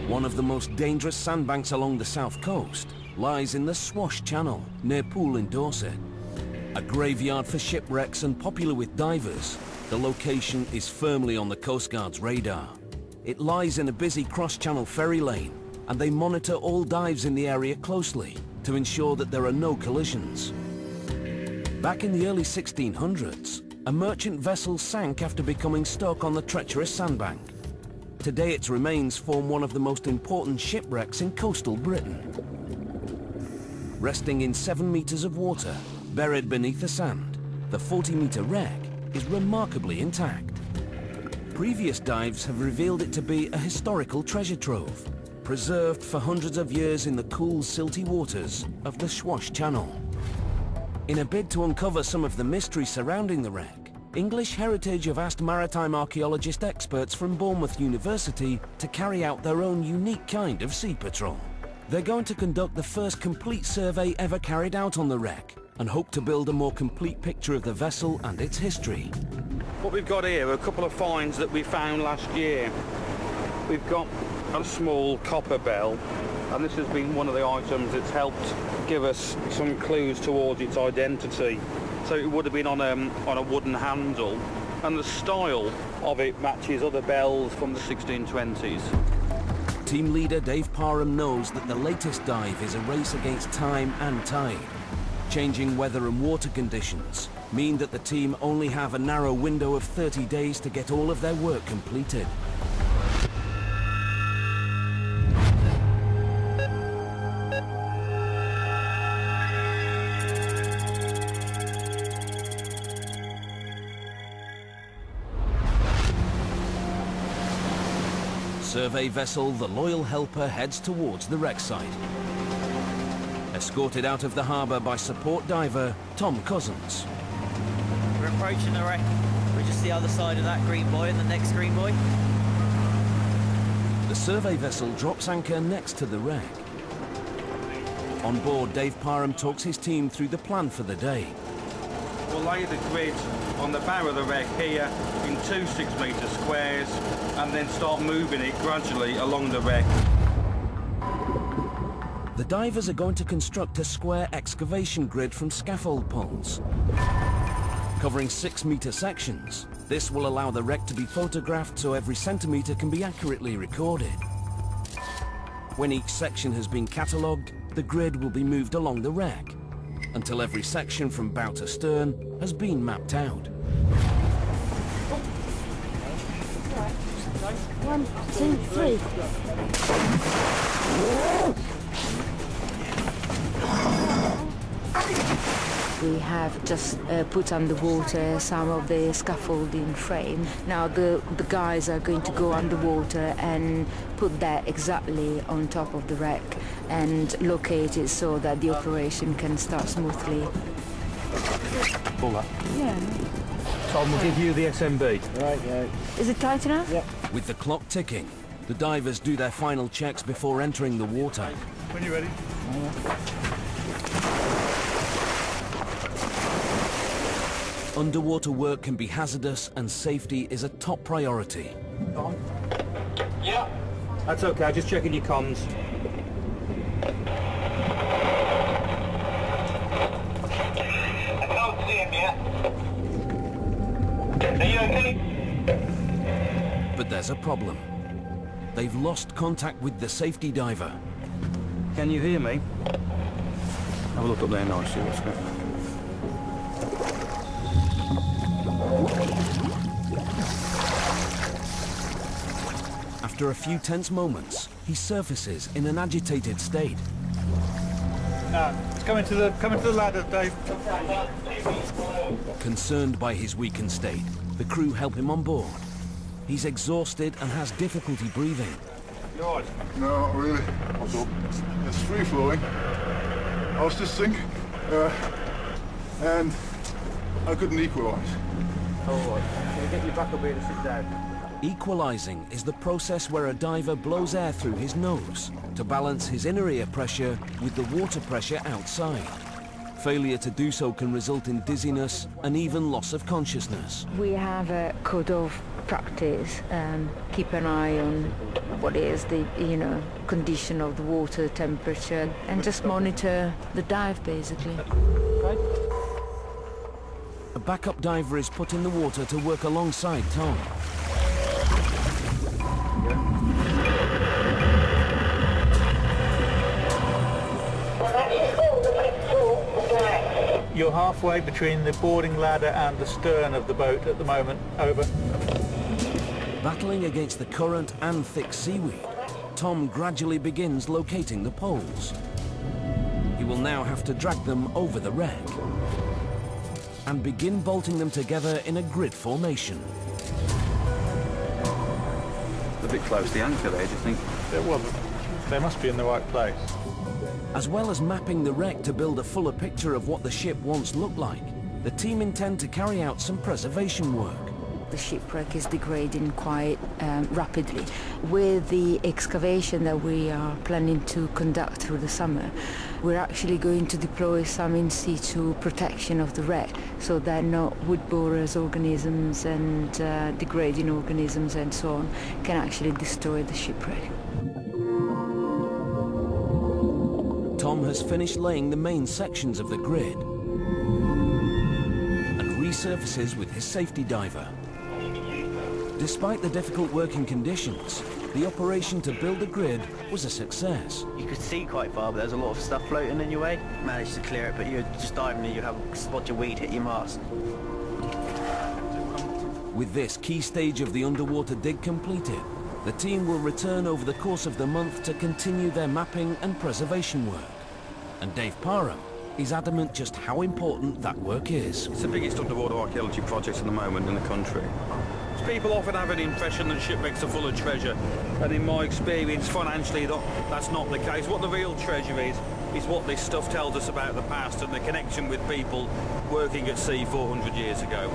One of the most dangerous sandbanks along the south coast lies in the Swash Channel, near Poole in Dorset. A graveyard for shipwrecks and popular with divers, the location is firmly on the Coast Guard's radar. It lies in a busy cross-channel ferry lane, and they monitor all dives in the area closely to ensure that there are no collisions. Back in the early 1600s, a merchant vessel sank after becoming stuck on the treacherous sandbank. Today its remains form one of the most important shipwrecks in coastal Britain. Resting in 7 meters of water, buried beneath the sand, the 40-meter wreck is remarkably intact. Previous dives have revealed it to be a historical treasure trove, preserved for hundreds of years in the cool, silty waters of the Swash Channel. In a bid to uncover some of the mystery surrounding the wreck, English Heritage have asked maritime archaeologist experts from Bournemouth University to carry out their own unique kind of sea patrol. They're going to conduct the first complete survey ever carried out on the wreck and hope to build a more complete picture of the vessel and its history. What we've got here are a couple of finds that we found last year. We've got a small copper bell, and this has been one of the items that's helped give us some clues towards its identity. So it would have been on a wooden handle, and the style of it matches other bells from the 1620s. Team leader Dave Parham knows that the latest dive is a race against time and tide. Changing weather and water conditions mean that the team only have a narrow window of 30 days to get all of their work completed. Survey vessel the Loyal Helper heads towards the wreck site. Escorted out of the harbour by support diver Tom Cousins. We're approaching the wreck. We're just the other side of that green buoy and the next green buoy. The survey vessel drops anchor next to the wreck. On board, Dave Parham talks his team through the plan for the day. We'll lay the grid on the bow of the wreck here in 2 6-metre squares, and then start moving it gradually along the wreck. The divers are going to construct a square excavation grid from scaffold poles. Covering 6-metre sections, this will allow the wreck to be photographed so every centimetre can be accurately recorded. When each section has been catalogued, the grid will be moved along the wreck, until every section from bow to stern has been mapped out. 1, 2, 3. We have just put underwater some of the scaffolding frame. Now the guys are going to go underwater and put that exactly on top of the wreck and locate it so that the operation can start smoothly. Pull that. Yeah. Tom will give you the SMB. Right, yeah. Is it tight enough? Yep. With the clock ticking, the divers do their final checks before entering the water. When you're ready. Underwater work can be hazardous and safety is a top priority. Tom? Yeah. That's okay, just checking your comms. I can't see him yet. Are you okay? But there's a problem. They've lost contact with the safety diver. Can you hear me? Have a look up there now and see what's going on. After a few tense moments, he surfaces in an agitated state. It's coming to the ladder, Dave. Concerned by his weakened state, the crew help him on board. He's exhausted and has difficulty breathing. You all right? No, not really. It's free-flowing. I was just thinking, and I couldn't equalise. All right. Can we get you back up here to sit down? Equalizing is the process where a diver blows air through his nose to balance his inner ear pressure with the water pressure outside. Failure to do so can result in dizziness and even loss of consciousness. We have a code of practice, keep an eye on what is the condition of the water, temperature, and just monitor the dive basically. A backup diver is put in the water to work alongside Tom. You're halfway between the boarding ladder and the stern of the boat at the moment. Over. Battling against the current and thick seaweed, Tom gradually begins locating the poles. He will now have to drag them over the wreck and begin bolting them together in a grid formation. A bit close to the anchor there, do you think? Well, they must be in the right place. As well as mapping the wreck to build a fuller picture of what the ship once looked like, the team intend to carry out some preservation work. The shipwreck is degrading quite rapidly. With the excavation that we are planning to conduct through the summer, we're actually going to deploy some in situ protection of the wreck so that no wood borers organisms and degrading organisms and so on can actually destroy the shipwreck. Tom has finished laying the main sections of the grid and resurfaces with his safety diver. Despite the difficult working conditions, the operation to build the grid was a success. You could see quite far, but there's a lot of stuff floating in your way. Managed to clear it, but you're just diving and you have a spot of weed hit your mast. With this key stage of the underwater dig completed, the team will return over the course of the month to continue their mapping and preservation work. And Dave Parham is adamant just how important that work is. It's the biggest underwater archaeology project at the moment in the country. People often have an impression that shipwrecks are full of treasure, and in my experience, financially, that's not the case. What the real treasure is what this stuff tells us about the past and the connection with people working at sea 400 years ago.